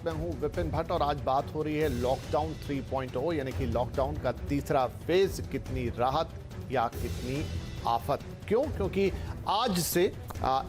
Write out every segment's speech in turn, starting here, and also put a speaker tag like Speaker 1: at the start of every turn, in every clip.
Speaker 1: साथ मैं हूं विपिन भट्ट और आज बात हो रही है लॉकडाउन 3.0 यानी कि लॉकडाउन का तीसरा फेज। कितनी राहत या कितनी आफत? क्योंकि आज से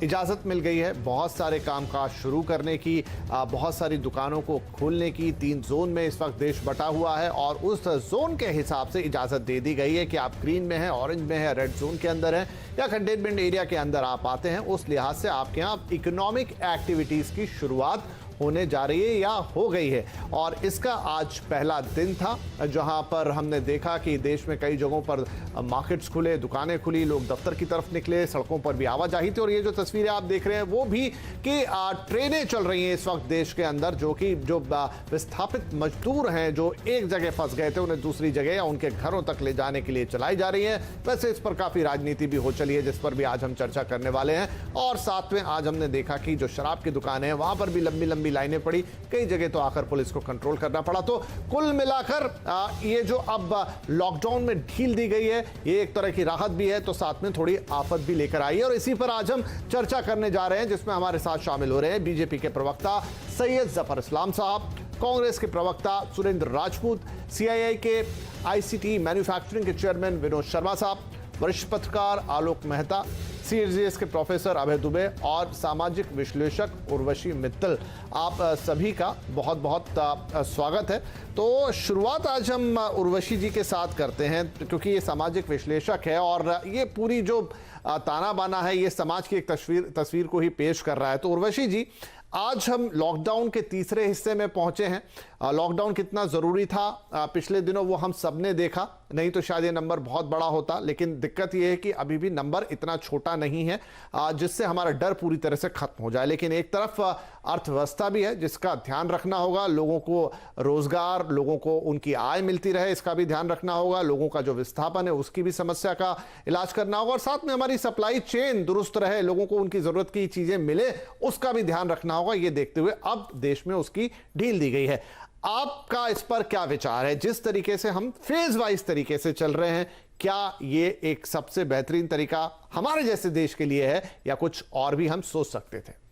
Speaker 1: इजाज़त मिल गई है बहुत सारे कामकाज शुरू करने की, बहुत सारी दुकानों को खोलने की। 3 जोन में इस वक्त देश बटा हुआ है और उस जोन के हिसाब से इजाज़त दे दी गई है कि आप ग्रीन में हैं, ऑरेंज में है, रेड जोन के अंदर है या कंटेनमेंट एरिया के अंदर आप आते हैं। उस लिहाज से आपके यहाँ इकोनॉमिक एक्टिविटीज़ की शुरुआत होने जा रही है या हो गई है। और इसका आज पहला दिन था जहां पर हमने देखा कि देश में कई जगहों पर मार्केट्स खुले, दुकानें खुली, लोग दफ्तर की तरफ निकले, सड़कों पर भी आवाजाही थी। और ये जो तस्वीरें आप देख रहे हैं वो भी कि ट्रेनें चल रही हैं इस वक्त देश के अंदर, जो विस्थापित मजदूर हैं जो एक जगह फंस गए थे उन्हें दूसरी जगह या उनके घरों तक ले जाने के लिए चलाई जा रही है। वैसे इस पर काफ़ी राजनीति भी हो चली है जिस पर भी आज हम चर्चा करने वाले हैं। और साथ में आज हमने देखा कि जो शराब की दुकान है वहां पर भी लंबी लंबी लाइनें पड़ी, कई जगह तो आकर पुलिस को कंट्रोल करना पड़ा। तो कुल मिलाकर ये जो अब लॉकडाउन में ढील दी गई है ये एक तरह की राहत भी है तो साथ में थोड़ी आफत भी लेकर आई है। और इसी पर आज हम चर्चा करने जा रहे हैं जिसमें हमारे साथ शामिल हो रहे हैं बीजेपी के प्रवक्ता सैयद जफर इस्लाम साहब, कांग्रेस के प्रवक्ता सुरेंद्र राजपूत, सीआईआई के आईसीटी मैन्युफैक्चरिंग के चेयरमैन विनोद शर्मा साहब, वरिष्ठ पत्रकार आलोक मेहता, सीएसजीएस के प्रोफेसर अभय दुबे और सामाजिक विश्लेषक उर्वशी मित्तल। आप सभी का बहुत बहुत स्वागत है। तो शुरुआत आज हम उर्वशी जी के साथ करते हैं क्योंकि ये सामाजिक विश्लेषक है और ये पूरी जो ताना बाना है ये समाज की एक तस्वीर को ही पेश कर रहा है। तो उर्वशी जी, आज हम लॉकडाउन के तीसरे हिस्से में पहुंचे हैं। लॉकडाउन कितना ज़रूरी था पिछले दिनों वो हम सब ने देखा, नहीं तो शायद ये नंबर बहुत बड़ा होता। लेकिन दिक्कत ये है कि अभी भी नंबर इतना छोटा नहीं है जिससे हमारा डर पूरी तरह से खत्म हो जाए। लेकिन एक तरफ अर्थव्यवस्था भी है जिसका ध्यान रखना होगा, लोगों को रोजगार, लोगों को उनकी आय मिलती रहे इसका भी ध्यान रखना होगा, लोगों का जो विस्थापन है उसकी भी समस्या का इलाज करना होगा और साथ में हमारी सप्लाई चेन दुरुस्त रहे, लोगों को उनकी ज़रूरत की चीज़ें मिले उसका भी ध्यान रखना होगा। ये देखते हुए अब देश में उसकी ढील दी गई है। आपका इस पर क्या विचार है? जिस तरीके से हम फेज वाइज तरीके से चल रहे हैं, क्या ये एक सबसे बेहतरीन तरीका हमारे जैसे देश के लिए है या कुछ और भी हम सोच सकते थे?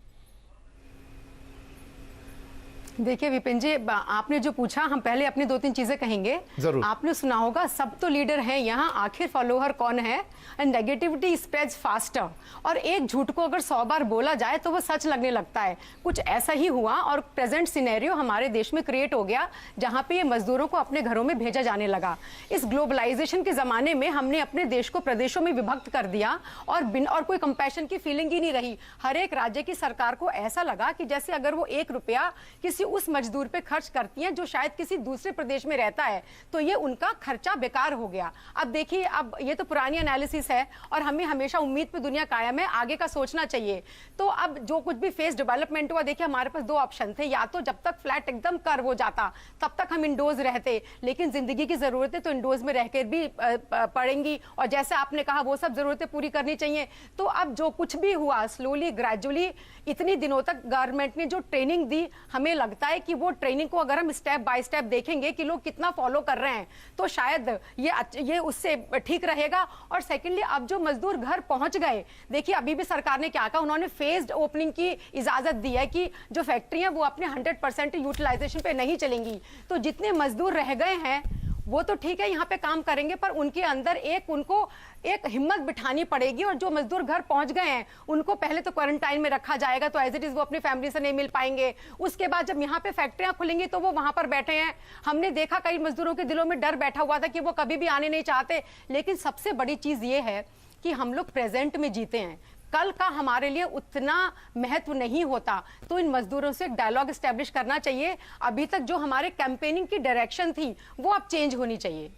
Speaker 2: देखिए विपिन जी, आपने जो पूछा हम पहले अपनी 2-3 चीजें कहेंगे।
Speaker 1: जरूर।
Speaker 2: आपने सुना होगा सब तो लीडर हैं यहाँ, आखिर फॉलोअर कौन है। And negativity spreads faster. और एक झूठ को अगर 100 बार बोला जाए तो वो सच लगने लगता है। कुछ ऐसा ही हुआ और प्रेजेंट सिनेरियो हमारे देश में क्रिएट हो गया जहाँ पे ये मजदूरों को अपने घरों में भेजा जाने लगा। इस ग्लोबलाइजेशन के जमाने में हमने अपने देश को प्रदेशों में विभक्त कर दिया और कोई कंपैशन की फीलिंग ही नहीं रही। हर एक राज्य की सरकार को ऐसा लगा कि जैसे अगर वो 1 रुपया किसी उस मजदूर पे खर्च करती हैं जो शायद किसी दूसरे प्रदेश में रहता है तो ये उनका खर्चा बेकार हो गया। अब देखिए, अब ये तो पुरानी एनालिसिस है और हमें हमेशा उम्मीद पे दुनिया कायम है, आगे का सोचना चाहिए। तो अब जो कुछ भी फेस डेवलपमेंट हुआ, देखिए हमारे पास 2 ऑप्शन थे, या तो जब तक फ्लैट एकदम कर्व हो जाता तब तक हम इंडोर्स रहते, लेकिन जिंदगी की जरूरतें तो इंडोर्स में रहकर भी पड़ेंगी और जैसे आपने कहा वो सब जरूरतें पूरी करनी चाहिए। तो अब जो कुछ भी हुआ स्लोली ग्रेजुअली इतनी दिनों तक गवर्नमेंट ने जो ट्रेनिंग दी, हमें लगता है कि वो ट्रेनिंग को अगर हम स्टेप बाय स्टेप देखेंगे कि लोग कितना फॉलो कर रहे हैं तो शायद ये उससे ठीक रहेगा। और सेकेंडली अब जो मजदूर घर पहुंच गए, देखिए अभी भी सरकार ने क्या कहा, उन्होंने फेज्ड ओपनिंग की इजाजत दी है कि जो फैक्ट्री है वो अपने 100% यूटिलाइजेशन पे नहीं चलेंगी। तो जितने मजदूर रह गए हैं वो तो ठीक है यहाँ पे काम करेंगे, पर उनके अंदर उनको एक हिम्मत बिठानी पड़ेगी। और जो मजदूर घर पहुंच गए हैं उनको पहले तो क्वारंटाइन में रखा जाएगा, तो एज इट इज वो अपनी फैमिली से नहीं मिल पाएंगे। उसके बाद जब यहाँ पे फैक्ट्रियां खुलेंगी तो वो वहां पर बैठे हैं। हमने देखा कई मजदूरों के दिलों में डर बैठा हुआ था कि वो कभी भी आने नहीं चाहते। लेकिन सबसे बड़ी चीज ये है कि हम लोग प्रेजेंट में जीते हैं, कल का हमारे लिए उतना महत्व नहीं होता। तो इन मजदूरों से एक डायलॉग एस्टेब्लिश करना चाहिए। अभी तक जो हमारे कैंपेनिंग की डायरेक्शन थी वो अब चेंज होनी चाहिए,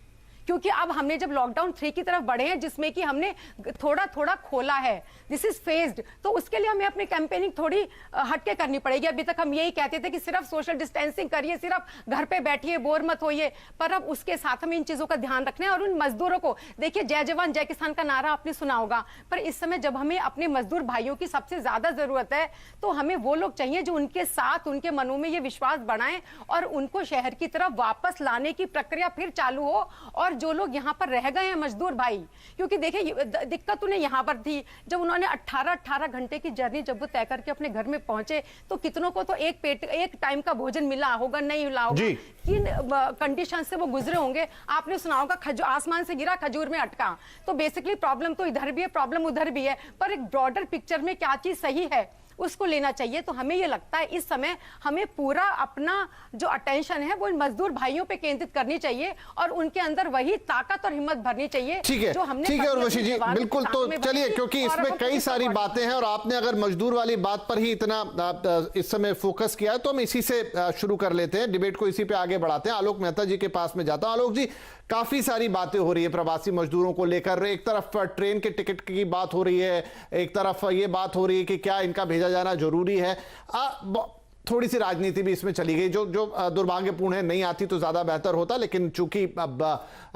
Speaker 2: क्योंकि अब हमने जब लॉकडाउन 3 की तरफ बढ़े हैं जिसमें कि हमने थोड़ा थोड़ा खोला है, दिस इज फेज्ड, तो उसके लिए हमें अपनी कैंपेनिंग थोड़ी हटके करनी पड़ेगी। अभी तक हम यही कहते थे कि सिर्फ सोशल डिस्टेंसिंग करिए, सिर्फ घर पे बैठिए, बोर मत होइए, पर अब उसके साथ हमें इन चीजों का ध्यान रखना है। और उन मजदूरों को देखिए, जय जवान जय किसान का नारा आपने सुना होगा, पर इस समय जब हमें अपने मजदूर भाइयों की सबसे ज्यादा जरूरत है तो हमें वो लोग चाहिए जो उनके साथ उनके मनों में ये विश्वास बढ़ाएं और उनको शहर की तरफ वापस लाने की प्रक्रिया फिर चालू हो और जो लोग यहाँ पर रह गए हैं मजदूर भाई, क्योंकि देखिए दिक्कत उन्हें यहाँ पर थी जब उन्होंने 18 घंटे की जर्नी जब वो तय करके अपने घर में पहुंचे, तो कितनों को तो एक टाइम का भोजन मिला होगा, नहीं मिला होगा, किन कंडीशन से वो गुजरे होंगे। आपने सुना होगा आसमान से गिरा खजूर में अटका। तो बेसिकली प्रॉब्लम तो इधर भी है, प्रॉब्लम उधर भी है, पर एक ब्रॉडर पिक्चर में क्या चीज सही है उसको लेना चाहिए। तो हमें ये लगता है इस समय हमें पूरा अपना जो अटेंशन है वो इन मजदूर भाइयों पे केंद्रित करनी चाहिए और उनके अंदर वही ताकत और हिम्मत भरनी चाहिए।
Speaker 1: ठीक है,
Speaker 2: जो हमने
Speaker 1: ठीक है उर्वशी जी, बिल्कुल। तो चलिए, क्योंकि इसमें कई सारी बातें हैं और आपने अगर मजदूर वाली बात पर ही इतना इस समय फोकस किया है तो हम इसी से शुरू कर लेते हैं, डिबेट को इसी पे आगे बढ़ाते हैं। आलोक मेहता जी के पास में जाता हूं। आलोक जी, काफी सारी बातें हो रही है प्रवासी मजदूरों को लेकर। एक तरफ ट्रेन के टिकट की बात हो रही है, एक तरफ ये बात हो रही है कि क्या इनका भेजा जाना जरूरी है। थोड़ी सी राजनीति भी इसमें चली गई जो दुर्भाग्यपूर्ण है। नहीं आती तो ज्यादा बेहतर होता, लेकिन चूंकि अब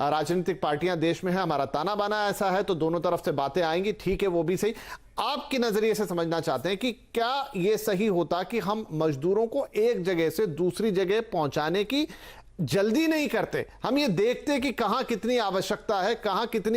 Speaker 1: राजनीतिक पार्टियां देश में है, हमारा ताना बाना ऐसा है, तो दोनों तरफ से बातें आएंगी। ठीक है, वो भी सही। आपके नजरिए से समझना चाहते हैं कि क्या यह सही होता कि हम मजदूरों को एक जगह से दूसरी जगह पहुंचाने की जल्दी नहीं करते, हम ये देखते कि कहां कितनी आवश्यकता है, कहां कितनी